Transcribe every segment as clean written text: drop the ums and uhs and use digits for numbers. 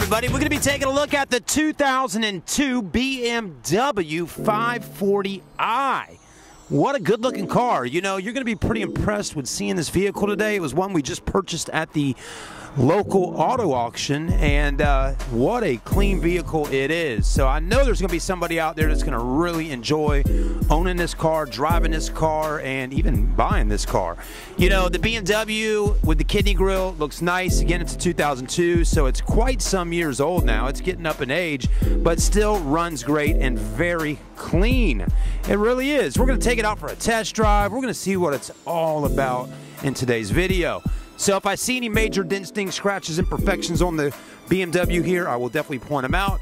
everybody, we're going to be taking a look at the 2002 BMW 540i. What a good looking car. You know, you're going to be pretty impressed with seeing this vehicle today. It was one we just purchased at the local auto auction, and what a clean vehicle it is. So I know there's going to be somebody out there that's going to really enjoy owning this car, driving this car, and even buying this car. You know, the BMW with the kidney grille looks nice. Again, it's a 2002, so it's quite some years old now. It's getting up in age, but still runs great and very clean. It really is. We're going to take it out for a test drive. We're going to see what it's all about in today's video. So if I see any major dents, dings, scratches, imperfections on the BMW here, I will definitely point them out.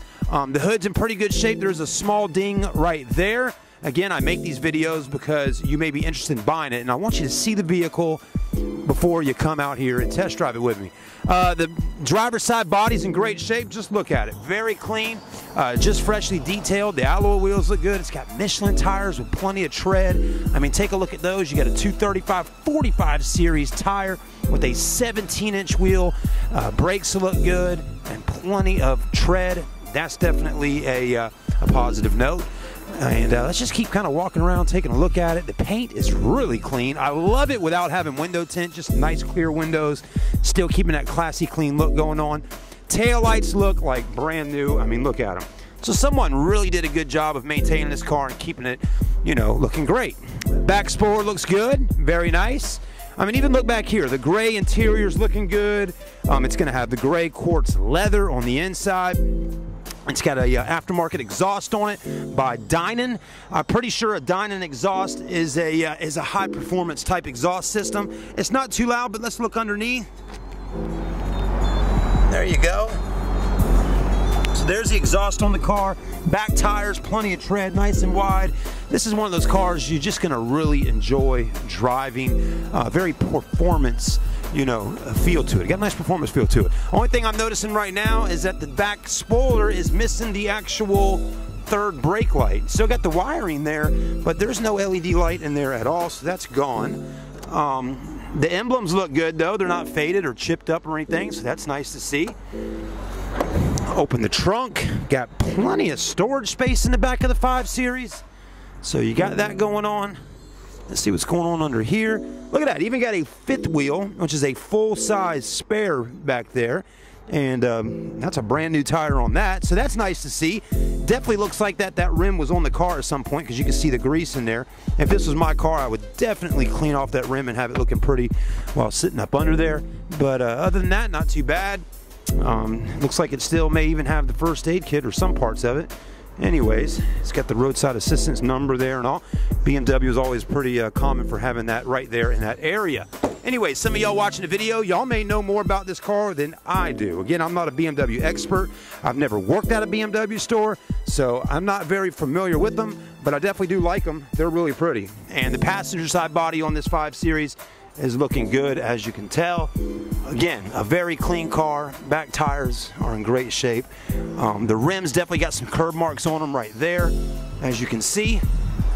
The hood's in pretty good shape. There's a small ding right there. Again, I make these videos because you may be interested in buying it, and I want you to see the vehicle before you come out here and test drive it with me. The driver's side body's in great shape. Just look at it. Very clean, just freshly detailed. The alloy wheels look good. It's got Michelin tires with plenty of tread. I mean, take a look at those. You got a 235/45 series tire with a 17-inch wheel. Brakes look good and plenty of tread. That's definitely a positive note. And let's just keep kind of walking around, taking a look at it. The paint is really clean. I love it without having window tint, just nice clear windows, still keeping that classy clean look going on. Tail lights look like brand new. I mean, look at them. So someone really did a good job of maintaining this car and keeping it, you know, looking great. Back spoiler looks good, very nice. I mean, even look back here. The gray interior's looking good. It's going to have the gray quartz leather on the inside. It's got a aftermarket exhaust on it by Dinan. I'm pretty sure a Dinan exhaust is a high performance type exhaust system. It's not too loud, but let's look underneath. There you go. So there's the exhaust on the car. Back tires, plenty of tread, nice and wide. This is one of those cars you're just gonna really enjoy driving. Very performance, you know, feel to it. Got a nice performance feel to it. Only thing I'm noticing right now is that the back spoiler is missing the actual third brake light. Still got the wiring there, but there's no LED light in there at all, so that's gone. The emblems look good though. They're not faded or chipped up or anything, so that's nice to see. Open the trunk. Got plenty of storage space in the back of the 5 Series. So you got that going on. Let's see what's going on under here. Look at that. Even got a fifth wheel, which is a full-size spare back there. And that's a brand new tire on that. So that's nice to see. Definitely looks like that rim was on the car at some point because you can see the grease in there. If this was my car, I would definitely clean off that rim and have it looking pretty while sitting up under there. But other than that, not too bad. Looks like it still may even have the first aid kit or some parts of it. Anyways, it's got the roadside assistance number there and all. BMW is always pretty common for having that right there in that area. Anyway, some of y'all watching the video, y'all may know more about this car than I do. Again, I'm not a BMW expert. I've never worked at a BMW store, so I'm not very familiar with them, but I definitely do like them. They're really pretty. And the passenger side body on this 5 Series is looking good, as you can tell. Again, a very clean car. Back tires are in great shape. The rims definitely got some curb marks on them right there, as you can see.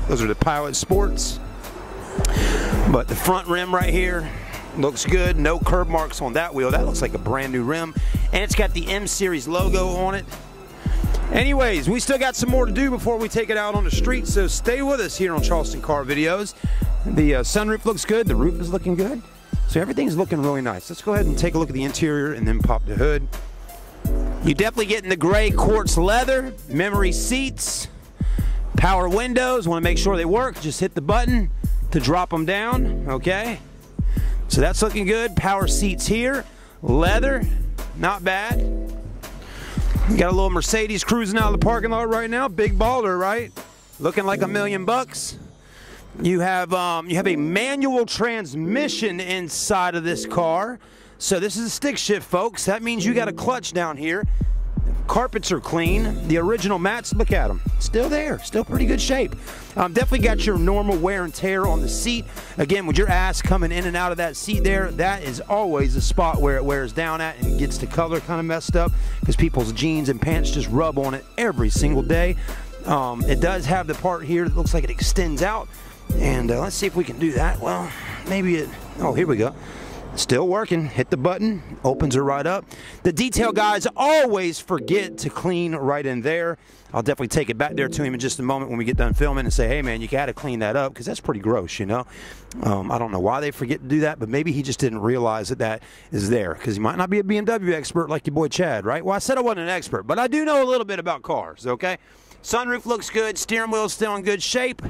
Those are the Pilot Sports. But the front rim right here looks good. No curb marks on that wheel. That looks like a brand new rim. And it's got the M Series logo on it. Anyways, we still got some more to do before we take it out on the street, so stay with us here on Charleston Car Videos. The sunroof looks good. The roof is looking good. So everything's looking really nice. Let's go ahead and take a look at the interior and then pop the hood. You definitely getting the gray quartz leather, memory seats, power windows. Want to make sure they work. Just hit the button to drop them down, okay? So that's looking good. Power seats here. Leather, not bad. You got a little Mercedes cruising out of the parking lot right now. Big baller, right? Looking like $1 million bucks. You have a manual transmission inside of this car. So this is a stick shift, folks. That means you got a clutch down here. Carpets are clean. The original mats, look at them. Still there. Still pretty good shape. Definitely got your normal wear and tear on the seat. Again, with your ass coming in and out of that seat there, that is always a spot where it wears down at and gets the color kind of messed up because people's jeans and pants just rub on it every single day. It does have the part here that looks like it extends out. And let's see if we can do that. Well, maybe it... Oh, here we go. Still working. Hit the button, opens her right up. The detail guys always forget to clean right in there. I'll definitely take it back there to him in just a moment when we get done filming and say, hey man, you gotta clean that up, because that's pretty gross, you know. I don't know why they forget to do that, but maybe he just didn't realize that that is there, because he might not be a BMW expert like your boy Chad, right? Well, I said I wasn't an expert, but I do know a little bit about cars, okay? Sunroof looks good, steering wheel's still in good shape.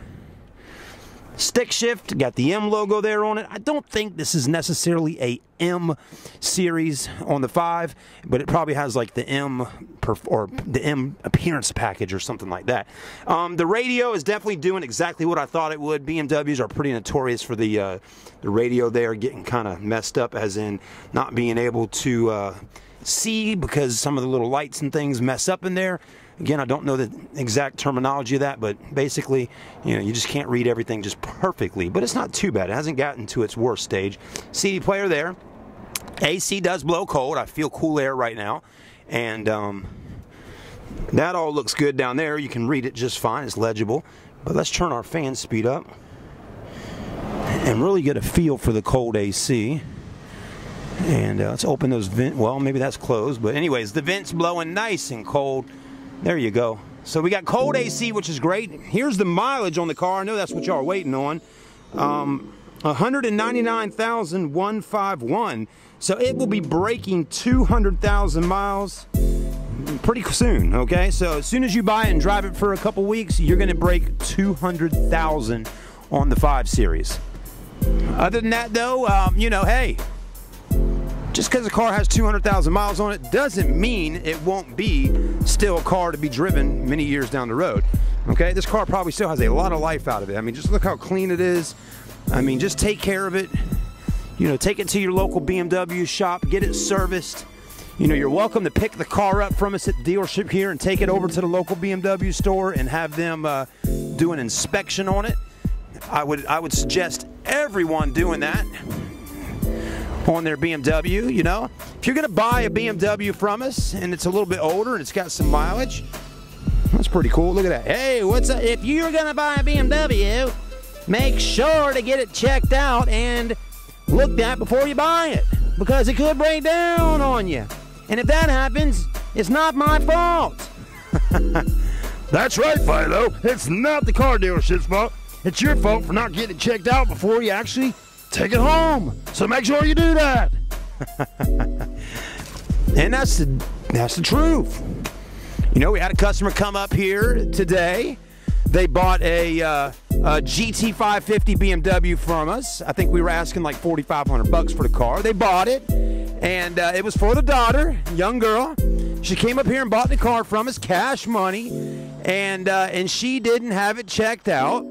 Stick shift, got the M logo there on it. I don't think this is necessarily a M series on the 5, but it probably has like the M or the M appearance package or something like that. The radio is definitely doing exactly what I thought it would. BMWs are pretty notorious for the radio there getting kind of messed up, as in not being able to see because some of the little lights and things mess up in there. Again, I don't know the exact terminology of that, but basically, you know, you just can't read everything just perfectly. But it's not too bad. It hasn't gotten to its worst stage. CD player there. AC does blow cold. I feel cool air right now. And that all looks good down there. You can read it just fine. It's legible. But let's turn our fan speed up and really get a feel for the cold AC. And let's open those vents. Well, maybe that's closed. But anyways, the vents blowing nice and cold. There you go. So we got cold AC, which is great. Here's the mileage on the car. I know that's what y'all are waiting on. 199,151. So it will be breaking 200,000 miles pretty soon, okay? So as soon as you buy it and drive it for a couple weeks, you're going to break 200,000 on the 5 Series. Other than that, though, you know, hey, just because a car has 200,000 miles on it doesn't mean it won't be still a car to be driven many years down the road. Okay, this car probably still has a lot of life out of it. I mean, just look how clean it is. I mean, just take care of it. You know, take it to your local BMW shop, get it serviced. You know, you're welcome to pick the car up from us at the dealership here and take it over to the local BMW store and have them do an inspection on it. I would suggest everyone doing that on their BMW, you know. If you're gonna buy a BMW from us and it's a little bit older and it's got some mileage, that's pretty cool. Look at that. Hey, what's up? If you're gonna buy a BMW, make sure to get it checked out and looked at before you buy it, because it could break down on you. And if that happens, it's not my fault. That's right, Philo. It's not the car dealership's fault. It's your fault for not getting it checked out before you actually take it home. So make sure you do that. And that's the truth. You know, we had a customer come up here today. They bought a GT 550 BMW from us. I think we were asking like $4,500 for the car. They bought it, and it was for the daughter, young girl. She came up here and bought the car from us, cash money, and she didn't have it checked out.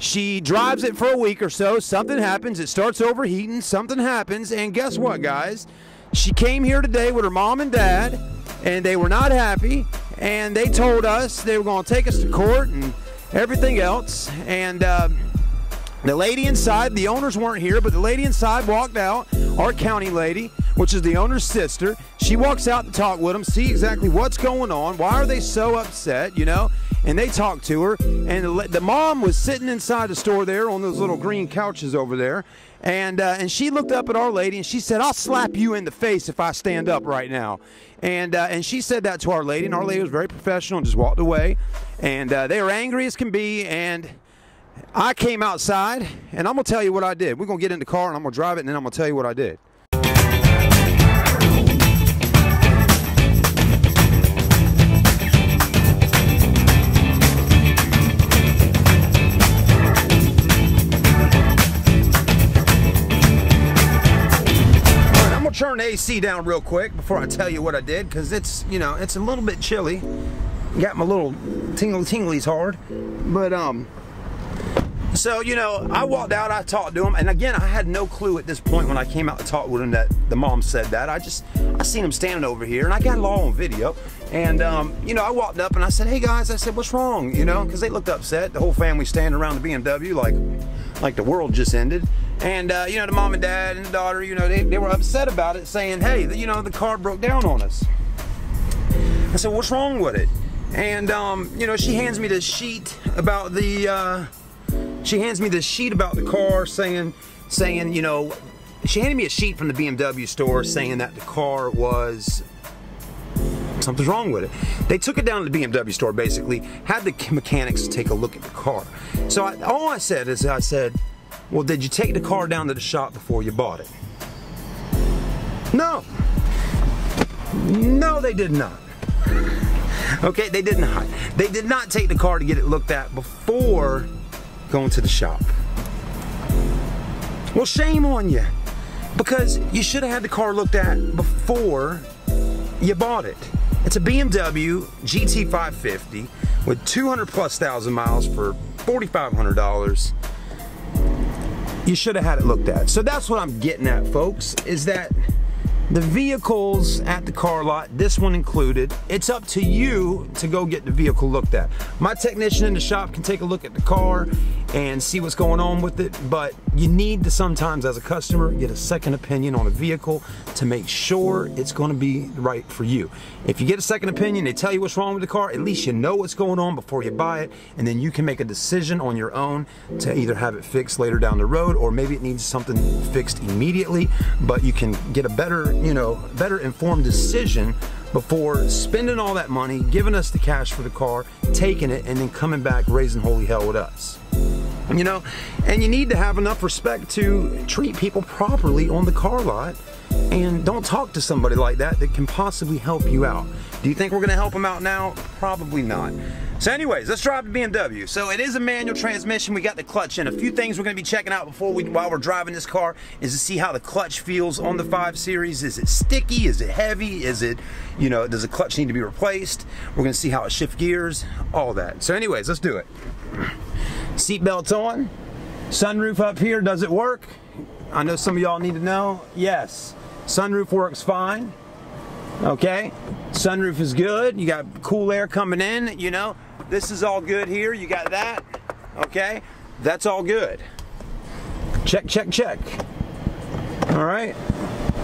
She drives it for a week or so. Something happens. It starts overheating. Something happens. And guess what, guys? She came here today with her mom and dad, and they were not happy. And they told us they were going to take us to court and everything else. And the lady inside, the owners weren't here, but the lady inside walked out, our county lady, which is the owner's sister. She walks out to talk with them, see exactly what's going on. Why are they so upset, you know? And they talked to her, and the mom was sitting inside the store there on those little green couches over there, and she looked up at our lady and she said, "I'll slap you in the face if I stand up right now." And she said that to our lady, and our lady was very professional and just walked away. And they were angry as can be, and I came outside, and I'm gonna tell you what I did. We're gonna get in the car and I'm gonna drive it, and then I'm gonna tell you what I did. Turn the AC down real quick before I tell you what I did, because it's, you know, it's a little bit chilly. Got my little tinglies hard, but so, you know, I walked out, I talked to him, and again, I had no clue at this point when I came out to talk with him that the mom said that. I seen him standing over here, and I got it all on video. And you know, I walked up and I said, "Hey guys," I said, "what's wrong?" You know, because they looked upset. The whole family standing around the BMW like the world just ended. And you know, the mom and dad and the daughter, you know, they were upset about it, saying, "Hey, you know, the car broke down on us." I said, "What's wrong with it?" And you know, she hands me this sheet about the car, saying, you know, she handed me a sheet from the BMW store saying that the car was, something's wrong with it. They took it down to the BMW store, basically, had the mechanics take a look at the car. So all I said is, I said, well, did you take the car down to the shop before you bought it? No. No, they did not. Okay, they did not. They did not take the car to get it looked at before going to the shop. Well, shame on you, because you should have had the car looked at before you bought it. It's a BMW GT 550 with 200,000+ miles for $4,500. You should have had it looked at. So that's what I'm getting at, folks, is that the vehicles at the car lot, this one included, it's up to you to go get the vehicle looked at. My technician in the shop can take a look at the car and see what's going on with it, but you need to sometimes, as a customer, get a second opinion on a vehicle to make sure it's going to be right for you. If you get a second opinion, they tell you what's wrong with the car, at least you know what's going on before you buy it, and then you can make a decision on your own to either have it fixed later down the road, or maybe it needs something fixed immediately, but you can get a better, better informed decision before spending all that money, giving us the cash for the car, taking it, and then coming back raising holy hell with us. And you need to have enough respect to treat people properly on the car lot, and don't talk to somebody like that can possibly help you out. Do you think we're gonna help them out now? Probably not. So anyways, let's drive the BMW. So it is a manual transmission. We got the clutch in. A few things we're gonna be checking out while we're driving this car is to see how the clutch feels on the 5 Series. Is it sticky? Is it heavy? Is it, does the clutch need to be replaced? We're gonna see how it shifts gears, all that. So anyways, let's do it. Seatbelts on. Sunroof up here, does it work? I know some of y'all need to know. Yes, sunroof works fine. Okay, sunroof is good. You got cool air coming in, This is all good here. You got that. Okay, that's all good. Check, check, check. All right.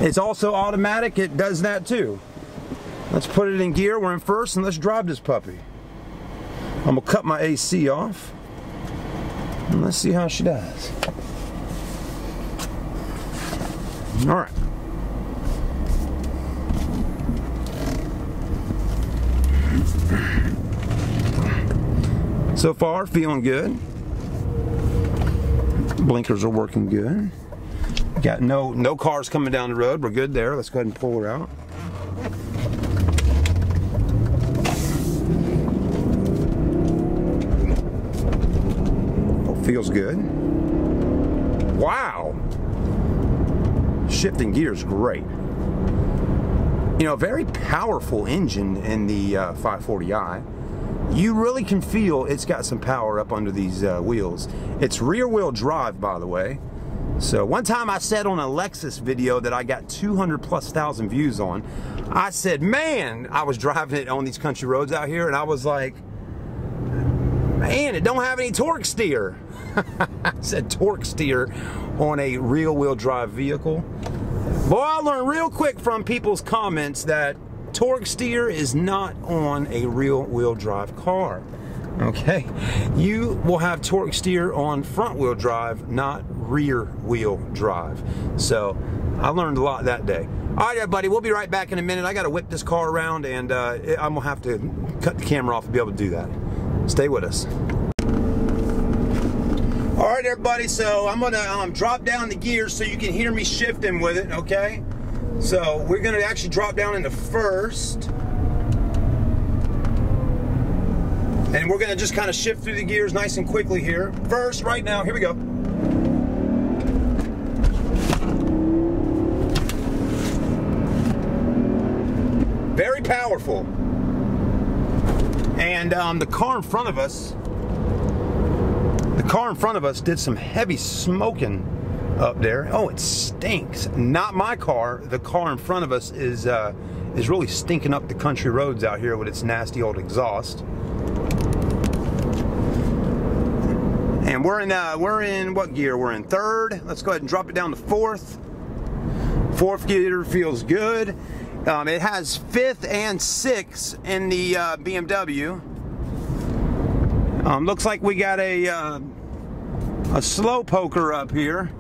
It's also automatic. It does that too. Let's put it in gear. We're in first, and let's drive this puppy. I'm gonna cut my AC off. And let's see how she does. All right. So far, feeling good. Blinkers are working good. Got no cars coming down the road. We're good there. Let's go ahead and pull her out. Feels good. Wow. Shifting gears, great. Very powerful engine in the 540i. You really can feel it's got some power up under these wheels. It's rear wheel drive, by the way. So one time I said on a Lexus video that I got 200,000+ views on, I said, man, I was driving it on these country roads out here, and I was like, man, it don't have any torque steer. I said torque steer on a rear wheel drive vehicle. Boy, I learned real quick from people's comments that torque steer is not on a rear wheel drive car. Okay, you will have torque steer on front wheel drive, not rear wheel drive. So I learned a lot that day. All right, everybody, we'll be right back in a minute. I got to whip this car around, and I'm gonna have to cut the camera off to be able to do that. Stay with us. All right, everybody, so I'm gonna drop down the gears so you can hear me shifting with it, okay? So we're gonna actually drop down into first. And we're gonna just kind of shift through the gears nice and quickly here. First, right now, here we go. Very powerful. And the car in front of us did some heavy smoking up there. Oh, it stinks. Not my car. The car in front of us is really stinking up the country roads out here with its nasty old exhaust. And we're in what gear? We're in third. Let's go ahead and drop it down to fourth. Fourth gear feels good. It has fifth and sixth in the BMW. Looks like we got a slow poker up here,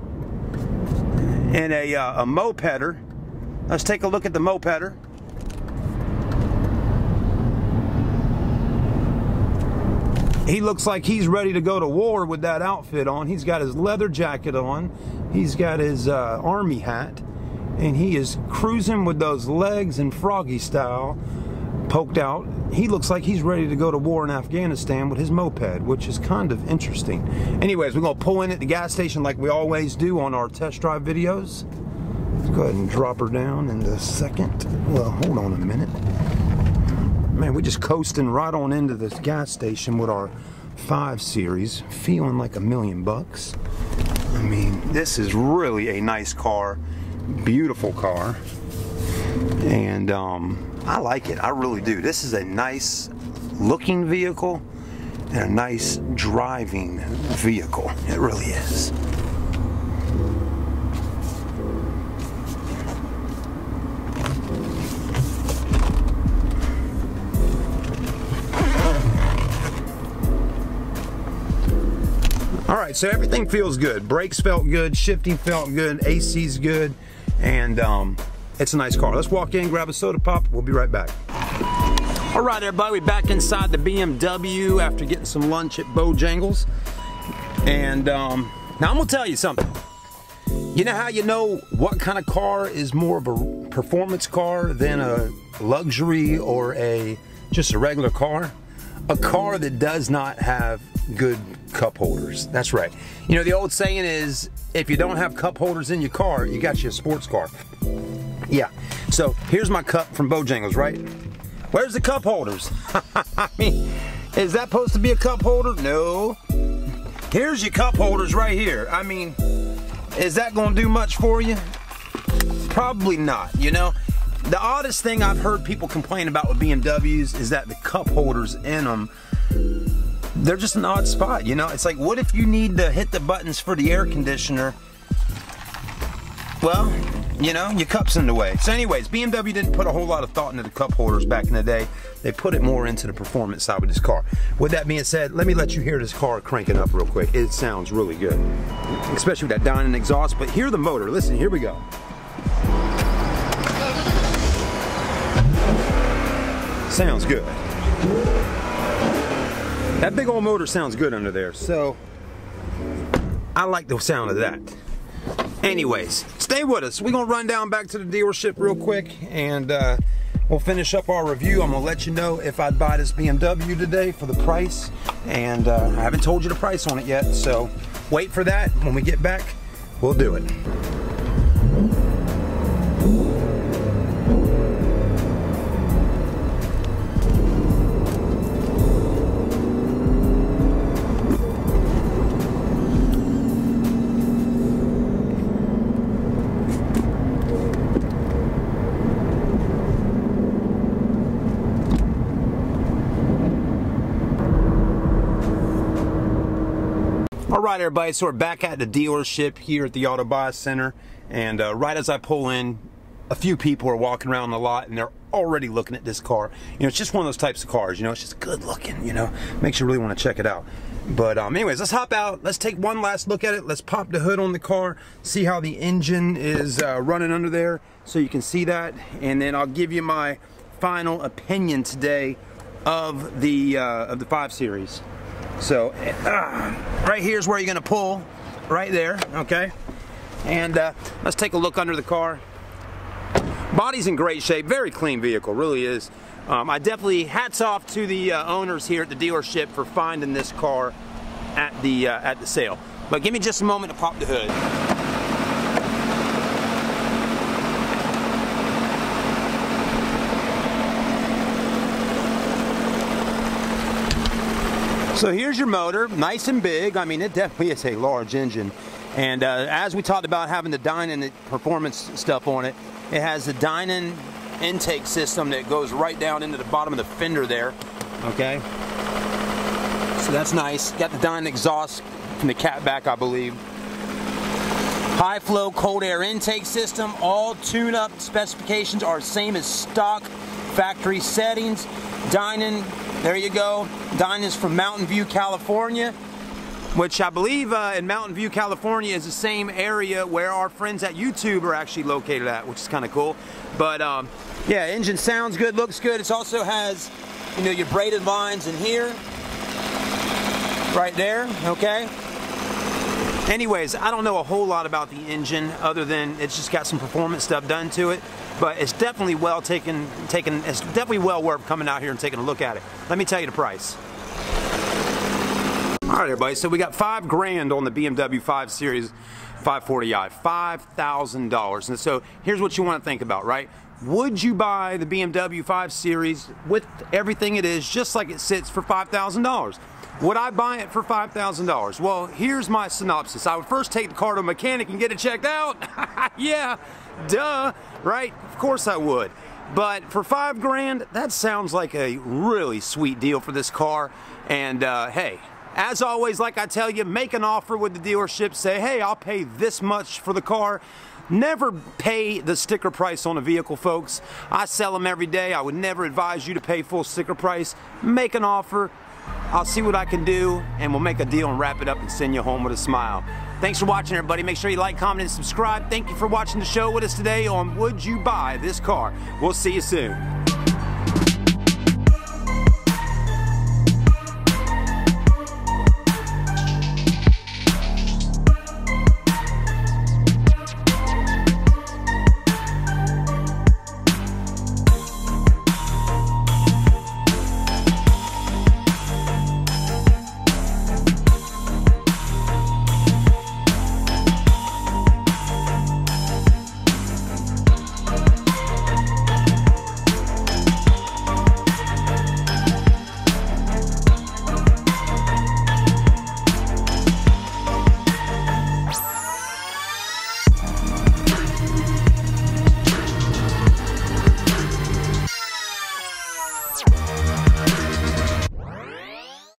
and a mopeder. Let's take a look at the mopeder. He looks like he's ready to go to war with that outfit on. He's got his leather jacket on. He's got his army hat. And he is cruising with those legs in froggy style poked out. He looks like he's ready to go to war in Afghanistan with his moped, which is kind of interesting. Anyways, we're going to pull in at the gas station like we always do on our test drive videos. Let's go ahead and drop her down in a second. Well, hold on a minute. Man, we're just coasting right on into this gas station with our 5 Series, feeling like $1 million. I mean, this is really a nice car, beautiful car, and I like it. I really do. This is a nice looking vehicle and a nice driving vehicle. It really is. All right, so everything feels good. Brakes felt good, shifting felt good, AC's good, and it's a nice car. Let's walk in, grab a soda pop. We'll be right back. All right, everybody, we're back inside the BMW after getting some lunch at Bojangles. And now I'm gonna tell you something. You know how you know what kind of car is more of a performance car than a luxury or just a regular car? A car that does not have good cup holders. That's right. You know, the old saying is, if you don't have cup holders in your car, you got you a sports car. Yeah. So here's my cup from Bojangles, right? Where's the cup holders? I mean, is that supposed to be a cup holder? No. Here's your cup holders right here. I mean, is that going to do much for you? Probably not, you know? The oddest thing I've heard people complain about with BMWs is that the cup holders in them, they're just an odd spot, you know? It's like, what if you need to hit the buttons for the air conditioner? Well, you know, your cup's in the way. So anyways, BMW didn't put a whole lot of thought into the cup holders back in the day. They put it more into the performance side with this car. With that being said, let me let you hear this car cranking up real quick. It sounds really good, especially with that Dinan exhaust. But hear the motor. Listen, here we go. Sounds good. That big old motor sounds good under there, so I like the sound of that. Anyways, stay with us. We're gonna run down back to the dealership real quick, and we'll finish up our review. I'm gonna let you know if I'd buy this BMW today for the price, and I haven't told you the price on it yet, so wait for that. When we get back, we'll do it. Alright everybody, so we're back at the dealership here at the Auto Buy Center, and right as I pull in, a few people are walking around the lot and they're already looking at this car. You know, it's just one of those types of cars, you know, it's just good looking, you know, makes you really want to check it out. But anyways, let's hop out, let's take one last look at it, let's pop the hood on the car, see how the engine is running under there, so you can see that, and then I'll give you my final opinion today of the 5 Series. So right here's where you're gonna pull, right there, okay? And let's take a look under the car. Body's in great shape, very clean vehicle, really is. I definitely, hats off to the owners here at the dealership for finding this car at the sale. But give me just a moment to pop the hood. So here's your motor, nice and big. I mean, it definitely is a large engine. And as we talked about having the Dinan performance stuff on it, it has the Dinan intake system that goes right down into the bottom of the fender there, okay? So that's nice. Got the Dinan exhaust from the catback, I believe. High flow cold air intake system. All tune-up specifications are same as stock factory settings. Dinan, there you go. Dinan's from Mountain View, California. which I believe in Mountain View, California is the same area where our friends at YouTube are actually located at, which is kind of cool. But yeah, engine sounds good, looks good. It also has, you know, your braided lines in here, right there, okay? Anyways, I don't know a whole lot about the engine other than it's just got some performance stuff done to it, but it's definitely well it's definitely well worth coming out here and taking a look at it. Let me tell you the price. All right, everybody, so we got $5 grand on the BMW 5 Series 540i, $5,000. And so here's what you want to think about, right? Would you buy the BMW 5 Series with everything it is, just like it sits, for $5,000? Would I buy it for $5,000? Well, here's my synopsis. I would first take the car to a mechanic and get it checked out. Yeah, duh, right? Of course I would. But for $5 grand, that sounds like a really sweet deal for this car. And hey, as always, like I tell you, make an offer with the dealership. Say, hey, I'll pay this much for the car. Never pay the sticker price on a vehicle, folks. I sell them every day. I would never advise you to pay full sticker price. Make an offer. I'll see what I can do, and we'll make a deal and wrap it up and send you home with a smile. Thanks for watching, everybody. Make sure you like, comment, and subscribe. Thank you for watching the show with us today on Would You Buy This Car? We'll see you soon.